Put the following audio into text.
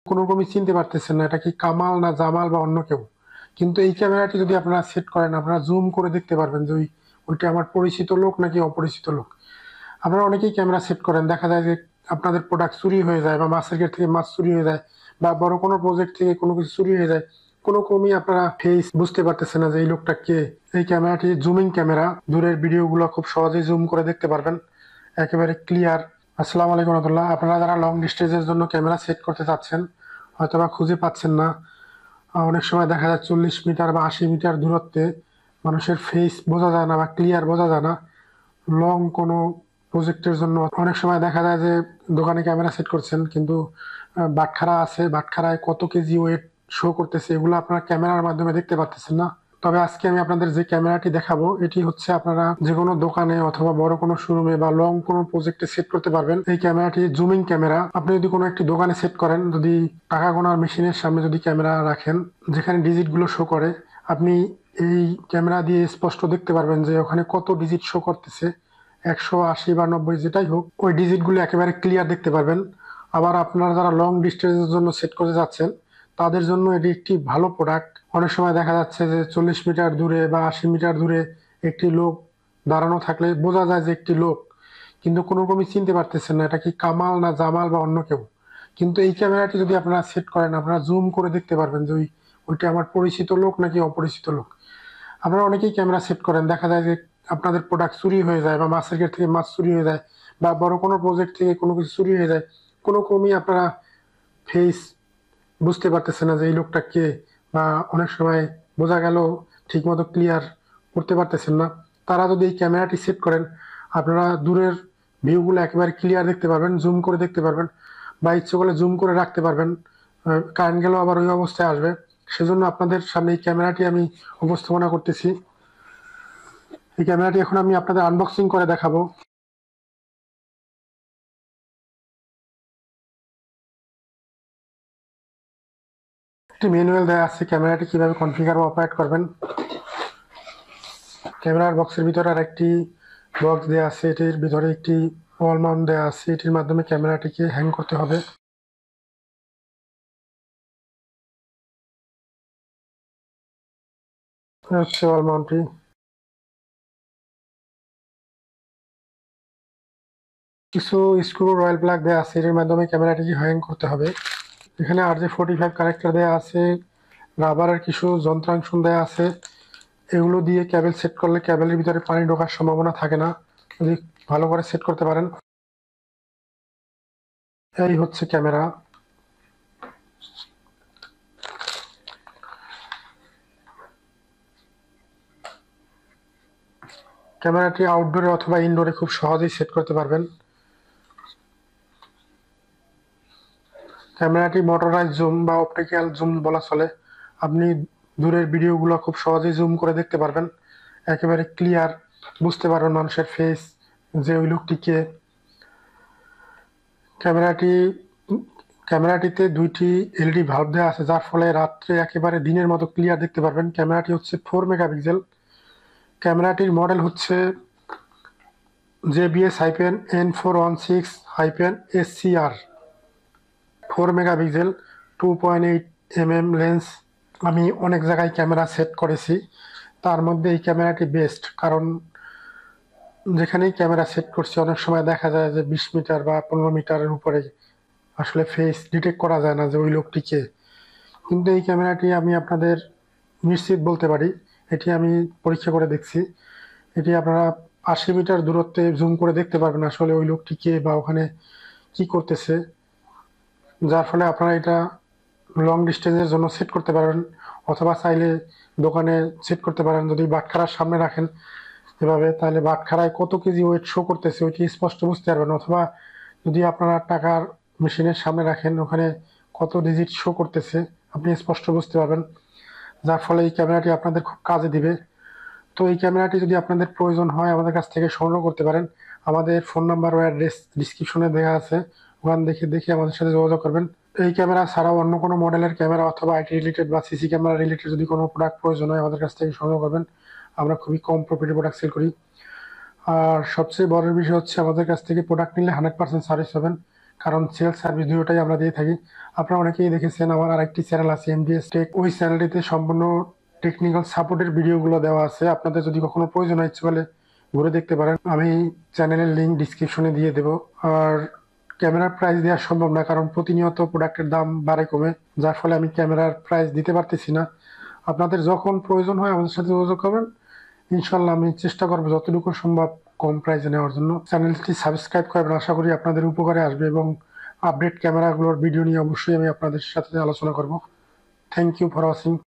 কোনো রকমই চিনতে পারতেছেন না এটা কি কামাল না জামাল বা অন্য কেউ। কিন্তু এই ক্যামেরাটি যদি আপনারা সেট করেন, আপনারা জুম করে দেখতে পারবেন যে ওইটা আমার পরিচিত লোক নাকি অপরিচিত লোক। আপনারা অনেকেই ক্যামেরা সেট করেন, দেখা যায় যে আপনাদের প্রোডাক্ট চুরি হয়ে যায় বা মাছের গেট থেকে মাছ চুরি হয়ে যায় বা বড় কোনো প্রজেক্ট থেকে কোনো কিছু চুরি হয়ে যায়, কোনো ক্রমেই আপনারা ফেস বুঝতে পারতেছেন না যে এই লোকটা কে। এই ক্যামেরাটি জুমিং ক্যামেরা, দূরের ভিডিওগুলো খুব সহজেই জুম করে দেখতে পারবেন, একেবারে ক্লিয়ার। আসসালামু আলাইকুম রহমতুল্লাহ। আপনারা যারা লং ডিস্টেন্সের জন্য ক্যামেরা সেট করতে চাচ্ছেন, হয়তোবা খুঁজে পাচ্ছেন না, অনেক সময় দেখা যায় 40 মিটার বা 80 মিটার দূরত্বে মানুষের ফেস বোঝা যায় না বা ক্লিয়ার বোঝা যায় না। লং কোনো প্রজেক্টের জন্য অনেক সময় দেখা যায় যে দোকানে ক্যামেরা সেট করছেন, কিন্তু বাটখারা আছে, বাটখারায় কত কেজি ওয়েট শো করতেছে এগুলো আপনারা ক্যামেরার মাধ্যমে দেখতে পাচ্ছেন না। তবে আজকে আমি আপনাদের যে ক্যামেরাটি দেখাবো, এটি হচ্ছে আপনারা যে কোনো দোকানে অথবা বড় কোনো শোরুমে বা লং কোনো প্রজেক্টে সেট করতে পারবেন। এই ক্যামেরাটি জুমিং ক্যামেরা। আপনি যদি কোনো একটি দোকানে সেট করেন, যদি টাকা গোনার মেশিনের সামনে যদি ক্যামেরা রাখেন যেখানে ডিজিট গুলো শো করে, আপনি এই ক্যামেরা দিয়ে স্পষ্ট দেখতে পারবেন যে ওখানে কত ডিজিট শো করতেছে, 180 বা 90 যেটাই হোক, ওই ডিজিট গুলো একেবারে ক্লিয়ার দেখতে পারবেন। আবার আপনারা যারা লং ডিস্টেন্সের জন্য সেট করতে যাচ্ছেন তাদের জন্য এটি একটি ভালো প্রোডাক্ট। অনেক সময় দেখা যাচ্ছে যে 40 মিটার দূরে বা 80 মিটার দূরে একটি লোক দাঁড়ানো থাকলে বোঝা যায় যে একটি লোক, কিন্তু কোনো রকমই চিনতে পারতেছেন না এটা কি কামাল না জামাল বা অন্য কেউ। কিন্তু এই ক্যামেরাটি যদি আপনারা সেট করেন, আপনারা জুম করে দেখতে পারবেন যে ওইটা আমার পরিচিত লোক নাকি অপরিচিত লোক। আপনারা অনেকেই ক্যামেরা সেট করেন, দেখা যায় যে আপনাদের প্রোডাক্ট চুরি হয়ে যায় বা মাছের গেট থেকে মাছ চুরি হয়ে যায় বা বড় কোনো প্রজেক্ট থেকে কোনো কিছু চুরি হয়ে যায়, কোনো ক্রমেই আপনারা ফেস বুঝতে পারতেছে না যে এই লোকটা কে, বা অনেক সময় বোঝা গেল ঠিক মতো ক্লিয়ার করতে পারতেছেন না। তারা যদি এই ক্যামেরাটি সেট করেন, আপনারা দূরের ভিউগুলো একেবারে ক্লিয়ার দেখতে পারবেন, জুম করে দেখতে পারবেন, বা ইচ্ছে করলে জুম করে রাখতে পারবেন। কারেন্ট গেলেও আবার ওই অবস্থায় আসবে। সেজন্য আপনাদের সামনে এই ক্যামেরাটি আমি উপস্থাপনা করতেছি। এই ক্যামেরাটি এখন আমি আপনাদের আনবক্সিং করে দেখাবো। একটি ম্যানুয়াল দেওয়া আছে ক্যামেরাটি কিভাবে কনফিগার বা অপারেট করবেন। ক্যামেরার বক্সের ভিতরে আর একটি বক্স দেওয়া আছে, এটির ভিতরে একটি ওয়াল মাউন্ট দেওয়া আছে, এটির মাধ্যমে ক্যামেরাটিকে হ্যাং করতে হবে। হচ্ছে ওয়াল মাউন্টটি। কিছু স্ক্রু রয়্যাল প্লাগ দেওয়া আছে, এটির মাধ্যমে ক্যামেরাটিকে হ্যাং করতে হবে। এখানে RJ45 কানেক্টর দেওয়া আছে, রাবারের কিছু যন্ত্রাংশ দেওয়া আছে। এগুলো দিয়ে ক্যাবেল সেট করলে ক্যাবেলের ভিতরে পানি ঢোকার সম্ভাবনা থাকে না, যদি ভালো করে সেট করতে পারেন। এই হচ্ছে ক্যামেরা। ক্যামেরাটি আউটডোরে অথবা ইনডোরে খুব সহজেই সেট করতে পারবেন। ক্যামেরাটি মোটরাইজ জুম বা অপটিক্যাল জুম বলা চলে। আপনি দূরের ভিডিওগুলো খুব সহজেই জুম করে দেখতে পারবেন, একেবারে ক্লিয়ার বুঝতে পারবেন মানুষের ফেস, যে ওই লোকটিকে। ক্যামেরাটি ক্যামেরাটিতে দুইটি এলইডি ভাল্ব দেওয়া আছে, যার ফলে রাত্রে একেবারে দিনের মতো ক্লিয়ার দেখতে পারবেন। ক্যামেরাটি হচ্ছে 4 মেগাপিক্সেল। ক্যামেরাটির মডেল হচ্ছে JBS-N416-SCR, 4 মেগাপিক্সেল, 2.8 mm লেন্স। আমি অনেক জায়গায় ক্যামেরা সেট করেছি, তার মধ্যে এই ক্যামেরাটি বেস্ট, কারণ যেখানেই ক্যামেরা সেট করছি অনেক সময় দেখা যায় যে 20 মিটার বা 15 মিটারের উপরে আসলে ফেস ডিটেক্ট করা যায় না যে ওই লোকটিকে। কিন্তু এই ক্যামেরাটি আমি আপনাদের নিশ্চিত বলতে পারি, এটি আমি পরীক্ষা করে দেখছি, এটি আপনারা 80 মিটার দূরত্বে জুম করে দেখতে পারবেন আসলে ওই লোকটি কে বা ওখানে কি করতেছে। যার ফলে আপনারা এটা লং ডিস্টেন্সের জন্য সেট করতে পারবেন, অথবা চাইলে দোকানে সেট করতে পারেন। যদি বাটখারার সামনে রাখেন এভাবে, তাহলে বাটখারায় কত কেজি ওয়েট শো করতেছে ওইটি স্পষ্ট বুঝতে পারবেন। অথবা যদি আপনারা টাকার মেশিনের সামনে রাখেন, ওখানে কত ডিজিট শো করতেছে আপনি স্পষ্ট বুঝতে পারবেন, যার ফলে এই ক্যামেরাটি আপনাদের খুব কাজে দিবে। তো এই ক্যামেরাটি যদি আপনাদের প্রয়োজন হয় আমাদের কাছ থেকে সংগ্রহ করতে পারেন। আমাদের ফোন নাম্বার ও অ্যাড্রেস ডিসক্রিপশনে দেওয়া আছে, ওখান দেখে আমাদের সাথে যোগাযোগ করবেন। এই ক্যামেরা ছাড়াও অন্য কোনো মডেলের ক্যামেরা অথবা আইটি রিলেটেড বা সিসি ক্যামেরা রিলেটেড যদি কোনো প্রোডাক্ট প্রয়োজন হয় আমাদের কাছ থেকে সংগ্রহ করবেন। আমরা খুবই কম প্রফিটে প্রোডাক্ট সেল করি। আর সবচেয়ে বড় বিষয় হচ্ছে আমাদের কাছ থেকে প্রোডাক্ট নিলে 100% সার্ভিস পাবেন। কারণ সেলস সার্ভিস দুটোটাই আমরা দিয়ে থাকি। আপনারা অনেকেই দেখেছেন আমার আরেকটি চ্যানেল আছে এমডিএস টেক, ওই চ্যানেলটিতে সম্পূর্ণ টেকনিক্যাল সাপোর্টের ভিডিওগুলো দেওয়া আছে। আপনাদের যদি কখনো প্রয়োজন হয় ইচ্ছে করলে ঘুরে দেখতে পারেন, আমি চ্যানেলের লিঙ্ক ডিসক্রিপশনে দিয়ে দেবো। আর ক্যামেরার প্রাইস দেওয়া সম্ভব না, কারণ প্রতিনিয়ত প্রোডাক্টের দাম বাড়ে কমে, যার ফলে আমি ক্যামেরার প্রাইস দিতে পারতেছি না। আপনাদের যখন প্রয়োজন হয় আমাদের সাথে যোগাযোগ করবেন, ইনশাল্লাহ আমি চেষ্টা করবো যতটুকু সম্ভব কম প্রাইসে নেওয়ার জন্য। চ্যানেলটি সাবস্ক্রাইব করবেন, আশা করি আপনাদের উপকারে আসবে, এবং আপডেট ক্যামেরাগুলোর ভিডিও নিয়ে অবশ্যই আমি আপনাদের সাথে আলোচনা করব। Thank you for watching.